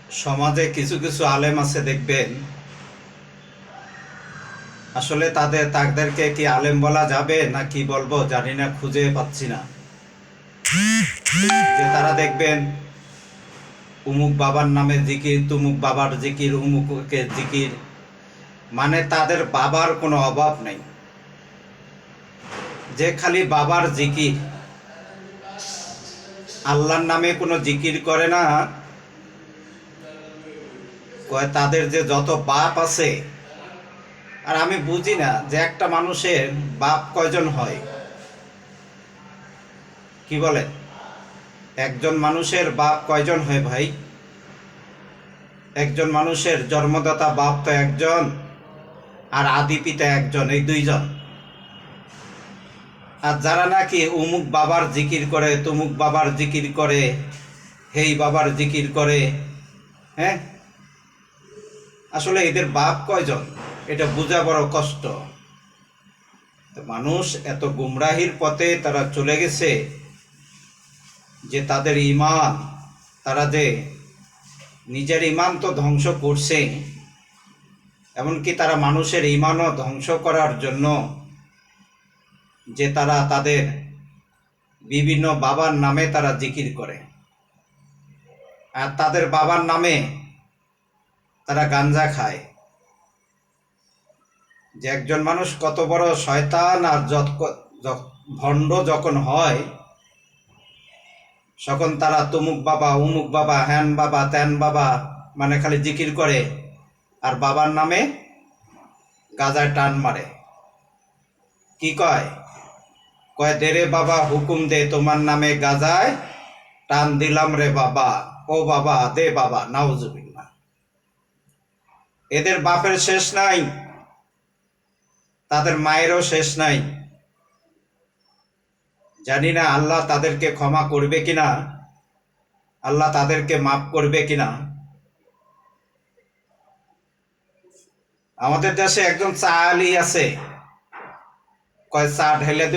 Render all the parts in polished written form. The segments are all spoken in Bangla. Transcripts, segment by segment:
সমাজে কিছু কিছু আলেম আছে দেখবেন, আসলে তাদেরকে কি আলেম বলা যাবে না কি বলবো জানি না, খুঁজে পাচ্ছি না। যে তারা দেখবেন উমুক বাবার নামে জিকির, তুমুক বাবার জিকির, উমুকের জিকির, মানে তাদের বাবার কোনো অভাব নেই, যে খালি বাবার জিকির, আল্লাহর নামে কোনো জিকির করে না। কয় তাদের যে যত বাপ আছে, আর আমি বুঝি না যে একটা মানুষের বাপ কয়জন হয়, কি বলে একজন মানুষের বাপ কয়জন হয় ভাই? একজন মানুষের জন্মদাতা বাপ তো একজন, আর আদি পিতা একজন, এই দুইজন। আর যারা নাকি উমুক বাবার জিকির করে, তুমুক বাবার জিকির করে, হেই বাবার জিকির করে, হ্যাঁ, আসলে এদের বাপ কয়জন এটা বোঝা বড় কষ্ট। মানুষ এত গুমরাহির পথে তারা চলে গেছে যে তাদের ঈমান, তারা যে নিজের ঈমান তো ধ্বংস করছে, এমনকি তারা মানুষের ঈমানও ধ্বংস করার জন্য যে তারা তাদের বিভিন্ন বাবার নামে তারা জিকির করে, আর তাদের বাবার নামে তারা গাঞ্জা খায়। যে একজন মানুষ কত বড় শয়তান আর ভণ্ড যখন হয়, তখন তারা তুমুক বাবা, উমুক বাবা, হ্যান বাবা, ত্যান বাবা, মানে খালি জিকির করে, আর বাবার নামে গাজায় টান মারে। কি কয়? কয় দে রে বাবা হুকুম দে, তোমার নামে গাজায় টান দিলাম রে বাবা, ও বাবা দে বাবা, নাউজুবিল্লাহ। এদের বাপের শেষ নাই, তাদের মায়েরও শেষ নাই। জানি না আল্লাহ তাদেরকে ক্ষমা করবে কিনা, আল্লাহ তাদেরকে মাফ করবে কিনা। আমাদের দেশে একজন চা আলী আছে, কয় চা ঢাইলা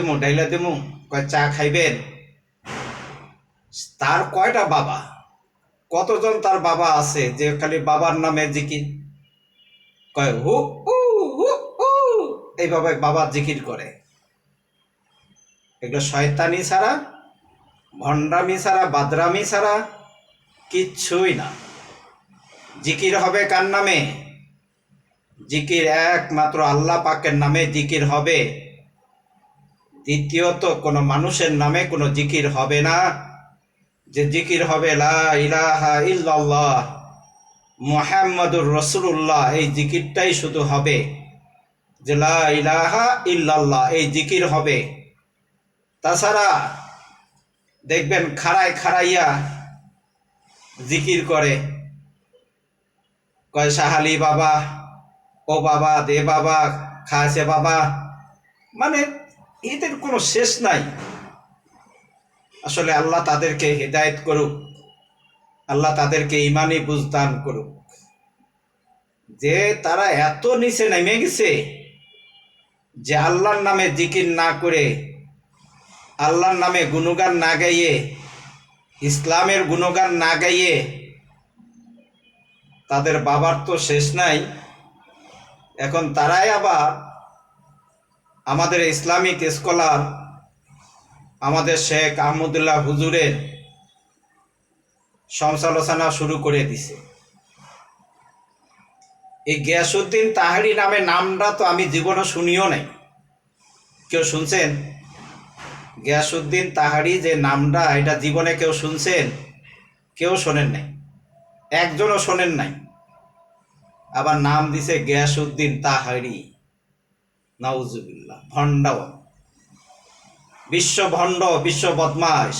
দিমু, কয় চা খাইবেন। তার কয়টা বাবা, কতজন তার বাবা আছে যে খালি বাবার নামে জিকির কয়, হু হু হু হু, এইভাবে বাবার জিকির করে। এগুলো শয়তানি ছাড়া, ভণ্ডামি ছাড়া, বাদরামি ছাড়া কিচ্ছুই না। জিকির হবে কার নামে? জিকির একমাত্র আল্লাহ পাকের নামে জিকির হবে। দ্বিতীয়ত কোনো মানুষের নামে কোনো জিকির হবে না। যে জিকির হবে লা ইলাহা ইল্লাল্লাহ মুহাম্মাদুর রাসূলুল্লাহ, এই জিকিরটাই শুধু হবে। যে লা ইলাহা ইল্লাল্লাহ এই জিকির হবে। তাছাড়া দেখবেন খাড়ায় খাড়াইয়া জিকির করে, কয় সাহালি বাবা, ও বাবা দে বাবা, খাসে বাবা, মানে এদের কোনো শেষ নাই। আসলে আল্লাহ তাদেরকে হেদায়েত করুক, আল্লাহ তাদেরকে ইমানি বুঝদান করুক। যে তারা এত নিচে নেমে গেছে যে আল্লাহর নামে জিকির না করে, আল্লাহর নামে গুণগান না গাইয়ে, ইসলামের গুণগান না গাইয়ে, তাদের বাবার তো শেষ নাই। এখন তারাই আবার আমাদের ইসলামিক স্কলার, আমাদের শেখ আহমদুল্লাহ হুজুরের সমালোচনা শুরু করে দিছে। এই গিয়াসউদ্দিন তাহারি নামে নামটা তো আমি জীবনে শুনিও নাই। কেউ শুনছেন? গিয়াসউদ্দিন তাহারি যে নামটা, এটা জীবনে কেউ শুনছেন? কেউ শোনেন নাই, একজনও শোনেন নাই। আবার নাম দিছে গিয়াসউদ্দিন তাহারি, নাউজুবিল্লাহ। ভণ্ড, বিশ্ব ভণ্ড, বিশ্ব বদমাশ।